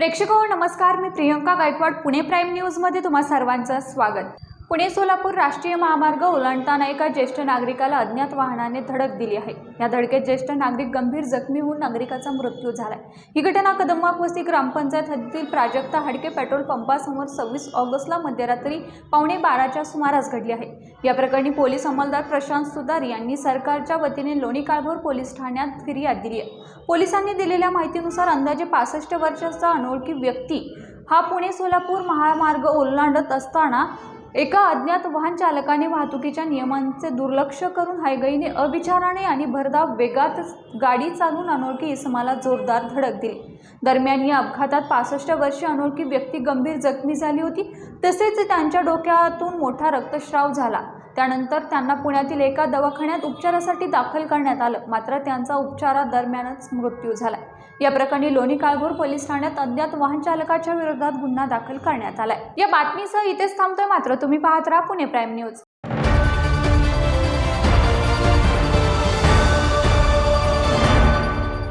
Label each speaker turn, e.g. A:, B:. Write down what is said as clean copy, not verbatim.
A: प्रेक्षको नमस्कार, मी प्रियंका गायकवाड पुणे प्राईम न्यूजमध्ये तुम्हा सर्वांचं स्वागत। पुणे सोलापूर राष्ट्रीय महामार्ग ओलांडताना एका ज्येष्ठ नागरिकाला अज्ञात वाहनाने धडक दिली आहे। या धडकेत ज्येष्ठ नागरिक गंभीर जखमी होऊन नागरिकाचा मृत्यू झालाय। ही घटना कदमापोस्ती ग्रामपंचायत हद्दीतील प्राजक्ता हडके पेट्रोल पंपासमोर 26 ऑगस्टला मध्यरात्री 11:15च्या सुमारास घडली आहे। या प्रकरणी पोलीस अंमलदार प्रशांत सुतार यांनी सरकारच्या वतीने लोणी काळभोर पोलीस ठाण्यात फिर्याद दिली आहे। पोलिसांनी दिलेल्या माहितीनुसार अंदाजे 65 वर्षाचा अनोळखी व्यक्ती हा पुणे सोलापूर महामार्ग ओलांडत असताना एका अज्ञात वाहन चालकाने वाहतुकीच्या नियमांचे दुर्लक्ष करून हायगईने अविचाराने आणि भरधाव वेगात गाडी चालवून अनोळखी इसमाला जोरदार धडक दिली। दरम्यान या अपघातात 65 वर्षीय अनोळखी व्यक्ती गंभीर जखमी झाली होती। तसेच त्यांच्या डोक्यातून मोठा रक्तस्राव झाला। त्यानंतर त्यांना पुण्यातील एका दवाखान्यात उपचारासाठी दाखल करण्यात आलं, मात्र त्यांचा उपचारादरम्यानच मृत्यू झाला। या प्रकरणी लोणी काळभोर पोलीस ठाण्यात अज्ञात वाहन चालकाच्या विरोधात गुन्हा दाखल करण्यात आलाय। या बातमीसह इथेच थांबतोय, मात्र तुम्ही पाहत राहा पुणे प्राईम न्यूज।